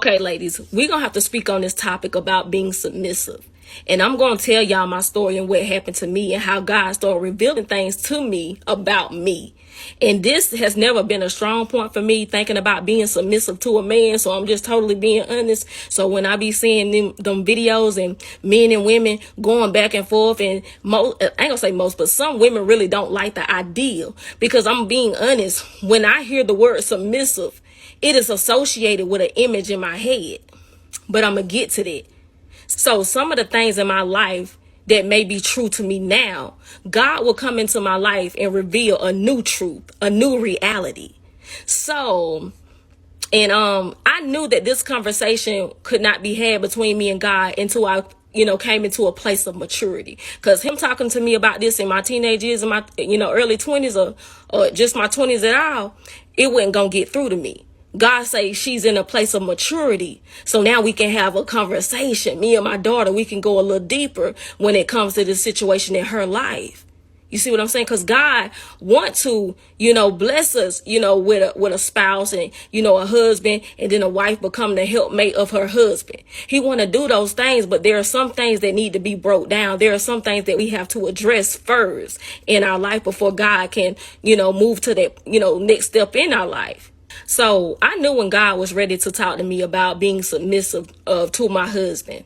Okay, ladies, we're going to have to speak on this topic about being submissive. And I'm going to tell y'all my story and what happened to me and how God started revealing things to me about me. And this has never been a strong point for me, thinking about being submissive to a man. So I'm just totally being honest. So when I be seeing them videos and men and women going back and forth, and I ain't gonna say most, but some women really don't like the idea, because I'm being honest. When I hear the word submissive, it is associated with an image in my head, but I'm going to get to that. So some of the things in my life that may be true to me now, God will come into my life and reveal a new truth, a new reality. So, and I knew that this conversation could not be had between me and God until I came into a place of maturity. Because him talking to me about this in my teenage years and my, early 20s or just my 20s at all, it wasn't going to get through to me. God say she's in a place of maturity. So now we can have a conversation. Me and my daughter, we can go a little deeper when it comes to this situation in her life. You see what I'm saying? Because God wants to, bless us, with a spouse and, a husband, and then a wife become the helpmate of her husband. He want to do those things, but there are some things that need to be broke down. There are some things that we have to address first in our life before God can, move to that, next step in our life. So I knew when God was ready to talk to me about being submissive to my husband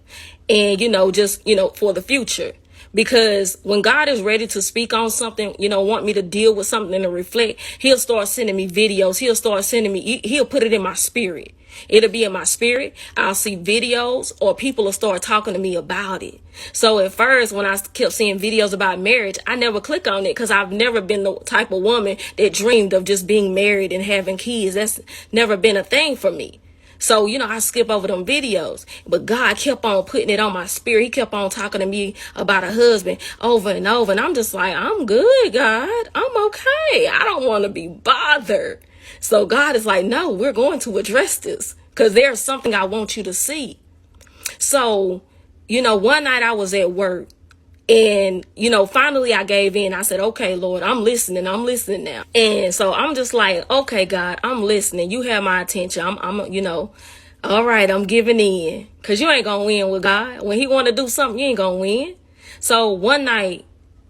and, for the future. Because when God is ready to speak on something, want me to deal with something and to reflect, he'll start sending me videos. He'll start sending me, he'll put it in my spirit. It'll be in my spirit. I'll see videos, or people will start talking to me about it. So at first, when I kept seeing videos about marriage, I never click on it, because I've never been the type of woman that dreamed of just being married and having kids. That's never been a thing for me. So, I skip over them videos, but God kept on putting it on my spirit. He kept on talking to me about a husband over and over. And I'm just like, I'm good, God. I'm okay. I don't want to be bothered. So God is like, no, we're going to address this, because there's something I want you to see. So, one night I was at work, and, finally I gave in. I said, okay, Lord, I'm listening now. And so I'm just like, okay, God, I'm listening. You have my attention. I'm all right, I'm giving in, because you ain't going to win with God. When he want to do something, you ain't going to win. So one night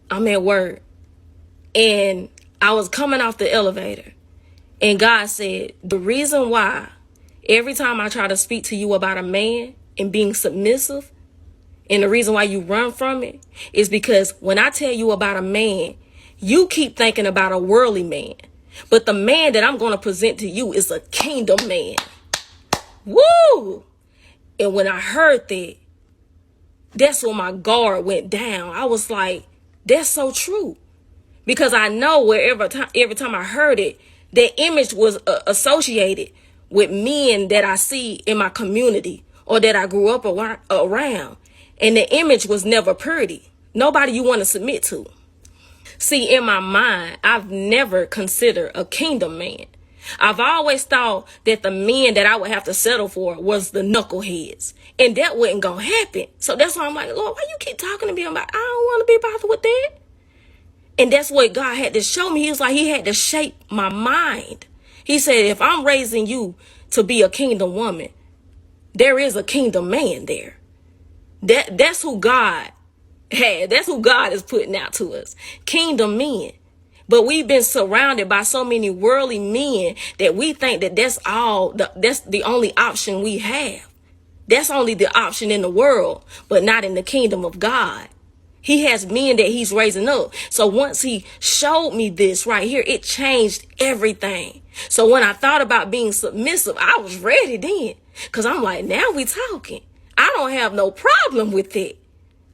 I'm at work, and I was coming off the elevator, and God said, the reason why every time I try to speak to you about a man and being submissive, and the reason why you run from it, is because when I tell you about a man, you keep thinking about a worldly man. But the man that I'm going to present to you is a kingdom man. Woo! And when I heard that, that's when my guard went down. I was like, that's so true. Because I know every time I heard it, that image was associated with men that I see in my community or that I grew up around. And the image was never pretty. Nobody you want to submit to. See, in my mind, I've never considered a kingdom man. I've always thought that the men that I would have to settle for was the knuckleheads. And that wasn't going to happen. So that's why I'm like, Lord, why you keep talking to me about, I don't want to be bothered with that. And that's what God had to show me. He was like, he had to shape my mind. He said, if I'm raising you to be a kingdom woman, there is a kingdom man there. That's who God had. That's who God is putting out to us. Kingdom men. But we've been surrounded by so many worldly men that we think that that's the only option we have. That's only the option in the world, but not in the kingdom of God. He has men that he's raising up. So once he showed me this right here, it changed everything. So when I thought about being submissive, I was ready then. Because I'm like, now we talking. I don't have no problem with it.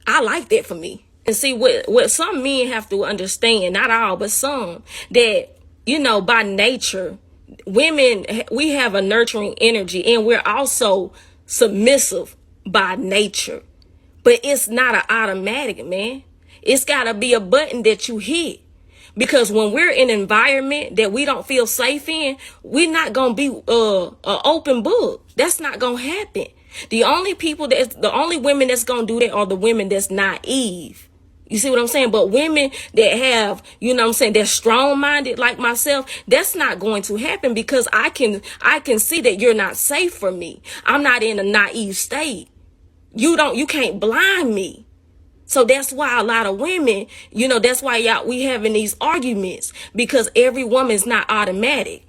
I like that for me. And see, what some men have to understand, not all, but some, that, by nature, women, we have a nurturing energy, and we're also submissive by nature. But it's not an automatic, man. It's got to be a button that you hit. Because when we're in an environment that we don't feel safe in, we're not going to be an open book. That's not going to happen. The only women that's going to do that are the women that's naive. You see what I'm saying? But women that have, you know what I'm saying, they're strong-minded like myself, that's not going to happen because I can see that you're not safe for me. I'm not in a naive state. You can't blind me. So that's why a lot of women, you know, that's why we having these arguments, because every woman's not automatic.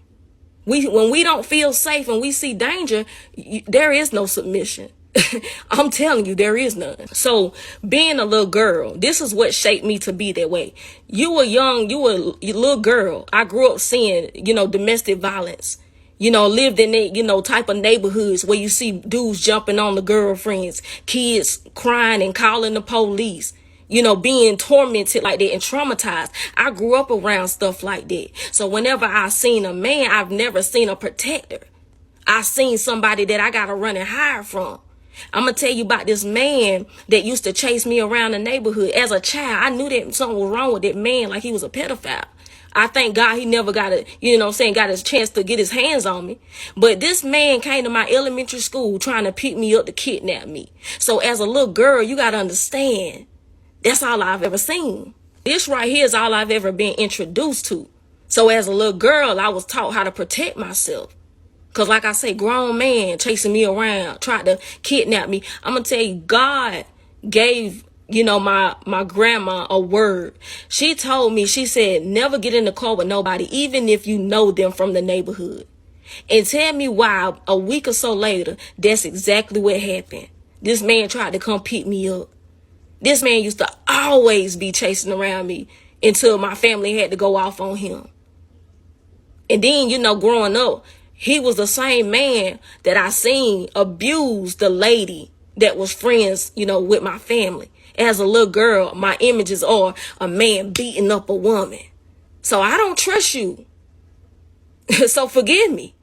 When we don't feel safe and we see danger, there is no submission. I'm telling you, there is none. So being a little girl, this is what shaped me to be that way. You were little girl. I grew up seeing, you know, domestic violence, you know, lived in it, you know, type of neighborhoods where you see dudes jumping on the girlfriends, kids crying and calling the police, you know, being tormented like that and traumatized. I grew up around stuff like that. So whenever I seen a man, I've never seen a protector. I seen somebody that I got to run and hide from. I'm going to tell you about this man that used to chase me around the neighborhood. As a child, I knew that something was wrong with that man, like he was a pedophile. I thank God he never got got his chance to get his hands on me. But this man came to my elementary school trying to pick me up to kidnap me. So as a little girl, you got to understand, that's all I've ever seen. This right here is all I've ever been introduced to. So as a little girl, I was taught how to protect myself. Because like I say, grown man chasing me around, tried to kidnap me. I'm going to tell you, God gave, you know, my grandma a word. She told me, she said, never get in the car with nobody, even if you know them from the neighborhood. And tell me why a week or so later, that's exactly what happened. This man tried to come pick me up. This man used to always be chasing around me until my family had to go off on him. And then, you know, growing up, he was the same man that I seen abuse the lady that was friends, you know, with my family. As a little girl, my images are a man beating up a woman. So I don't trust you. So forgive me.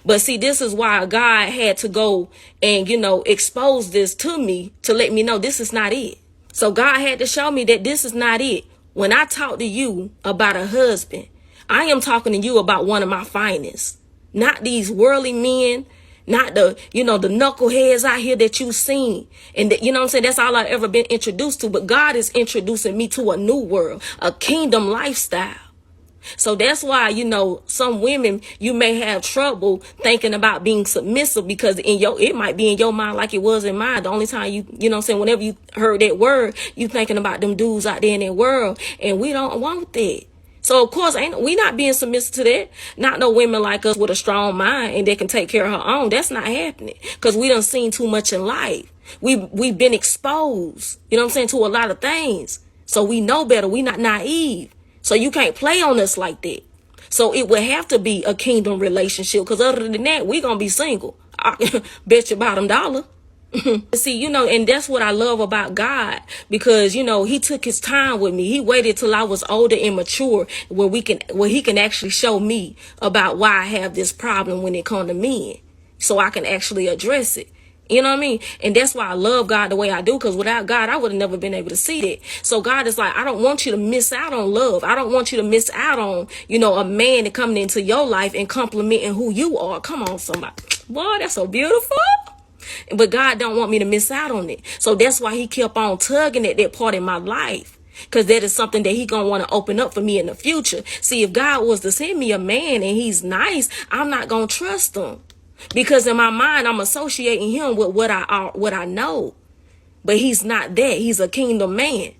But see, this is why God had to go and, you know, expose this to me to let me know this is not it. So God had to show me that this is not it. When I talk to you about a husband, I am talking to you about one of my finest. Not these worldly men, not the, you know, the knuckleheads out here that you've seen. And, you know what I'm saying? That's all I've ever been introduced to. But God is introducing me to a new world, a kingdom lifestyle. So that's why, you know, some women, you may have trouble thinking about being submissive because it might be in your mind like it was in mine. The only time you know what I'm saying, whenever you heard that word, you thinking about them dudes out there in that world. And we don't want that. So, of course, we not being submissive to that. Not no women like us with a strong mind and they can take care of her own. That's not happening because we done seen too much in life. We've been exposed, you know what I'm saying, to a lot of things. So we know better. We not naive. So you can't play on us like that. So it would have to be a kingdom relationship because other than that, we going to be single. I bet you bottom dollar. See, you know, and that's what I love about God because, you know, he took his time with me. He waited till I was older and mature where he can actually show me about why I have this problem when it comes to men so I can actually address it. You know what I mean? And that's why I love God the way I do, because without God, I would have never been able to see that. So God is like, I don't want you to miss out on love. I don't want you to miss out on, you know, a man that coming into your life and complimenting who you are. Come on, somebody. Boy, that's so beautiful. But God don't want me to miss out on it. So that's why he kept on tugging at that part in my life. Because that is something that he going to want to open up for me in the future. See, if God was to send me a man and he's nice, I'm not going to trust him. Because in my mind, I'm associating him with what I know. But he's not that. He's a kingdom man.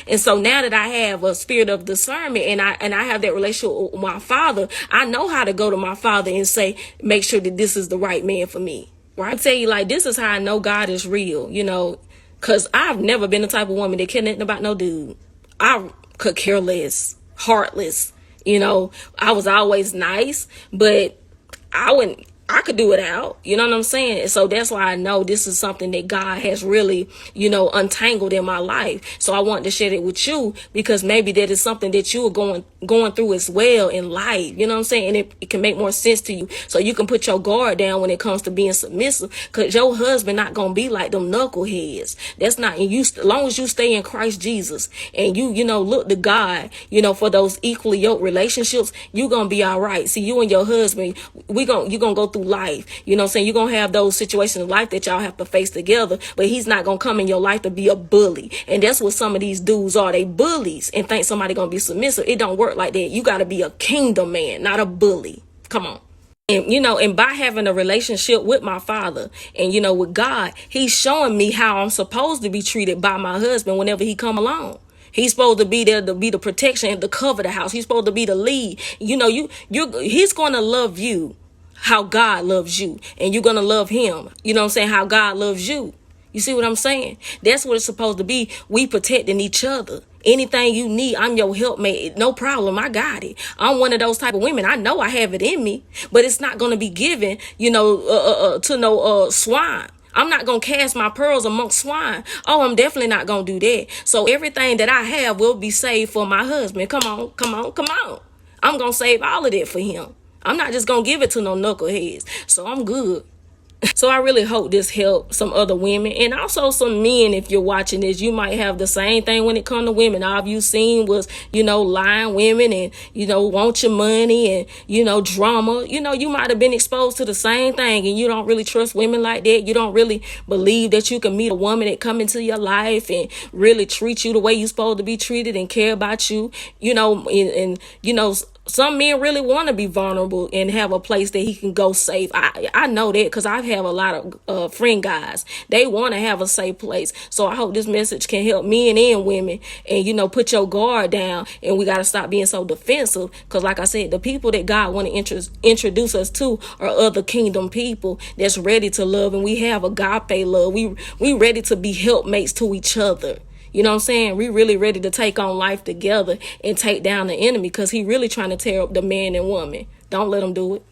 And so now that I have a spirit of discernment and I have that relationship with my father, I know how to go to my father and say, make sure that this is the right man for me. Right? I tell you, like, this is how I know God is real, you know, because I've never been the type of woman that cared nothing about no dude. I could care less, heartless, you know. I was always nice, but I could do it out. You know what I'm saying? So that's why I know this is something that God has really, you know, untangled in my life. So I want to share it with you because maybe that is something that you are going through as well in life. You know what I'm saying? And it can make more sense to you. So you can put your guard down when it comes to being submissive because your husband not going to be like them knuckleheads. That's not, and you, as long as you stay in Christ Jesus and you know, look to God, you know, for those equally yoked relationships, you're going to be all right. See, you and your husband, you're going to go through life. You know what I'm saying? You're going to have those situations in life that y'all have to face together, but he's not going to come in your life to be a bully. And that's what some of these dudes are. They bullies and think somebody going to be submissive. It don't work like that. You got to be a kingdom man, not a bully. Come on. And, and by having a relationship with my father and, with God, he's showing me how I'm supposed to be treated by my husband whenever he come along. He's supposed to be there to be the protection and to cover the house. He's supposed to be the lead. He's going to love you how God loves you, and you're going to love him. You know what I'm saying? How God loves you. You see what I'm saying? That's what it's supposed to be. We protecting each other. Anything you need, I'm your helpmate. No problem. I got it. I'm one of those type of women. I know I have it in me, but it's not going to be given, to no swine. I'm not going to cast my pearls amongst swine. Oh, I'm definitely not going to do that. So everything that I have will be saved for my husband. Come on, come on, come on. I'm going to save all of that for him. I'm not just going to give it to no knuckleheads. So I'm good. So I really hope this helped some other women and also some men. If you're watching this, you might have the same thing when it comes to women. All you seen was, lying women and, want your money and, drama. You might have been exposed to the same thing and you don't really trust women like that. You don't really believe that you can meet a woman that come into your life and really treat you the way you're supposed to be treated and care about you, some men really want to be vulnerable and have a place that he can go safe. I know that because I have a lot of friend guys. They want to have a safe place. So I hope this message can help men and women and, put your guard down. And we got to stop being so defensive because like I said, the people that God want to introduce us to are other kingdom people that's ready to love. And we have agape love. We ready to be helpmates to each other. You know what I'm saying? We really ready to take on life together and take down the enemy because he really trying to tear up the man and woman. Don't let him do it.